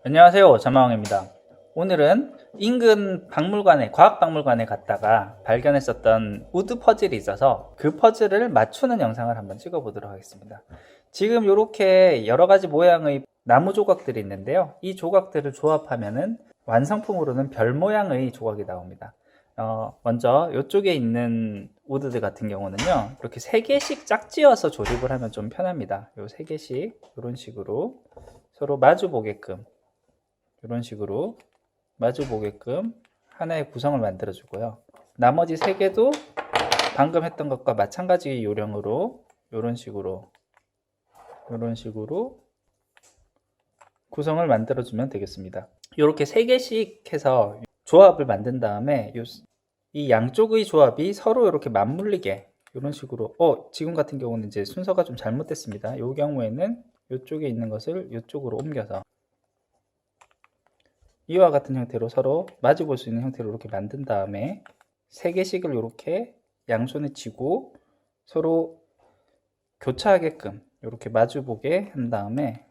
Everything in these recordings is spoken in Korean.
안녕하세요, 전마왕입니다. 오늘은 인근 박물관에, 과학박물관에 갔다가 발견했었던 우드 퍼즐이 있어서 그 퍼즐을 맞추는 영상을 한번 찍어 보도록 하겠습니다. 지금 이렇게 여러가지 모양의 나무 조각들이 있는데요, 이 조각들을 조합하면은 완성품으로는 별 모양의 조각이 나옵니다. 먼저 이쪽에 있는 우드들 같은 경우는요, 이렇게 3개씩 짝지어서 조립을 하면 좀 편합니다. 요 3개씩 이런 식으로 서로 마주 보게끔, 이런 식으로 마주 보게끔 하나의 구성을 만들어 주고요. 나머지 3개도 방금 했던 것과 마찬가지 요령으로 이런 식으로 구성을 만들어 주면 되겠습니다. 이렇게 3개씩 해서 조합을 만든 다음에 이 양쪽의 조합이 서로 이렇게 맞물리게 이런 식으로, 지금 같은 경우는 이제 순서가 좀 잘못됐습니다. 이 경우에는 이쪽에 있는 것을 이쪽으로 옮겨서 이와 같은 형태로 서로 마주 볼 수 있는 형태로 이렇게 만든 다음에 3개씩을 이렇게 양손에 쥐고 서로 교차하게끔 이렇게 마주 보게 한 다음에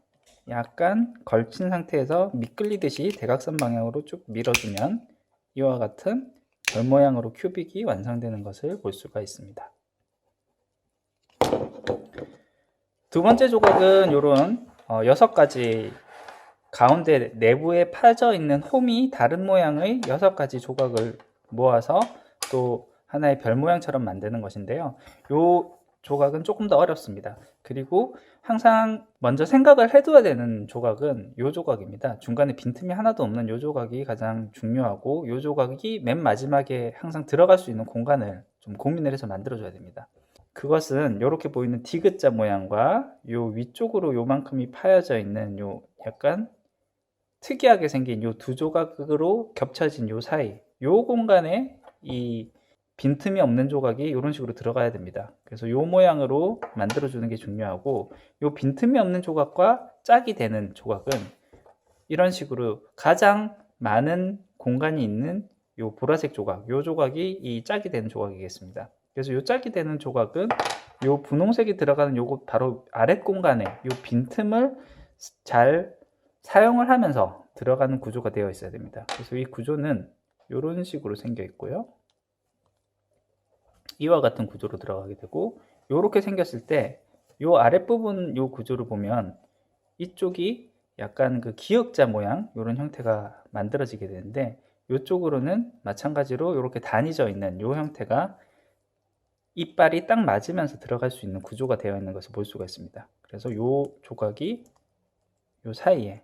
약간 걸친 상태에서 미끌리듯이 대각선 방향으로 쭉 밀어주면 이와 같은 별 모양으로 큐빅이 완성되는 것을 볼 수가 있습니다. 두 번째 조각은 이런 6가지 가운데 내부에 파져 있는 홈이 다른 모양의 6가지 조각을 모아서 또 하나의 별 모양처럼 만드는 것인데요. 이 조각은 조금 더 어렵습니다. 그리고 항상 먼저 생각을 해둬야 되는 조각은 이 조각입니다. 중간에 빈틈이 하나도 없는 이 조각이 가장 중요하고, 이 조각이 맨 마지막에 항상 들어갈 수 있는 공간을 좀 고민을 해서 만들어줘야 됩니다. 그것은 이렇게 보이는 디귿자 모양과 요 위쪽으로 요만큼이 파여져 있는 요 약간 특이하게 생긴 요 두 조각으로 겹쳐진 요 사이, 요 공간에 이 빈틈이 없는 조각이 이런 식으로 들어가야 됩니다. 그래서 요 모양으로 만들어 주는 게 중요하고, 요 빈틈이 없는 조각과 짝이 되는 조각은 이런 식으로 가장 많은 공간이 있는 요 보라색 조각, 요 조각이 이 짝이 되는 조각이겠습니다. 그래서 요 짝이 되는 조각은 요 분홍색이 들어가는 요거 바로 아랫 공간에 요 빈틈을 잘 사용을 하면서 들어가는 구조가 되어 있어야 됩니다. 그래서 이 구조는 이런 식으로 생겨 있고요. 이와 같은 구조로 들어가게 되고, 이렇게 생겼을 때 이 아랫부분 요 구조를 보면 이쪽이 약간 그 기역자 모양 이런 형태가 만들어지게 되는데, 이쪽으로는 마찬가지로 이렇게 단위져 있는 이 형태가 이빨이 딱 맞으면서 들어갈 수 있는 구조가 되어 있는 것을 볼 수가 있습니다. 그래서 이 조각이 이 사이에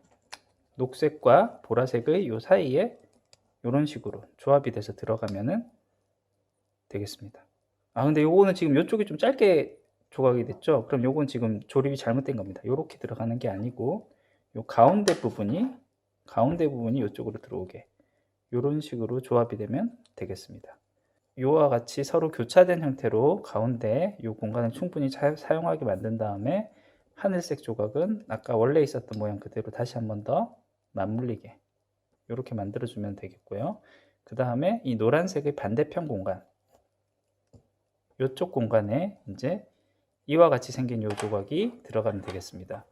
녹색과 보라색의 이 사이에 이런 식으로 조합이 돼서 들어가면은 되겠습니다. 근데 요거는 지금 이쪽이 좀 짧게 조각이 됐죠? 그럼 요건 지금 조립이 잘못된 겁니다. 요렇게 들어가는 게 아니고 요 가운데 부분이 이쪽으로 들어오게 이런 식으로 조합이 되면 되겠습니다. 요와 같이 서로 교차된 형태로 가운데 이 공간을 충분히 사용하게 만든 다음에 하늘색 조각은 아까 원래 있었던 모양 그대로 다시 한 번 더 맞물리게 이렇게 만들어주면 되겠고요. 그 다음에 이 노란색의 반대편 공간, 이쪽 공간에 이제 이와 같이 생긴 이 조각이 들어가면 되겠습니다.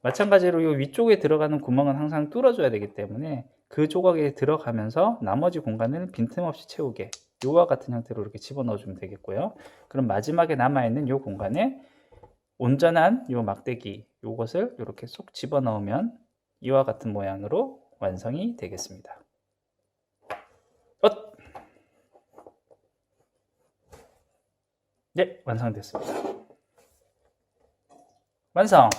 마찬가지로 이 위쪽에 들어가는 구멍은 항상 뚫어줘야 되기 때문에 그 조각에 들어가면서 나머지 공간을 빈틈없이 채우게 이와 같은 형태로 이렇게 집어넣어주면 되겠고요. 그럼 마지막에 남아있는 이 공간에 온전한 이 막대기 이것을 이렇게 쏙 집어넣으면 이와 같은 모양으로 완성이 되겠습니다. 네, 완성됐습니다. 완성!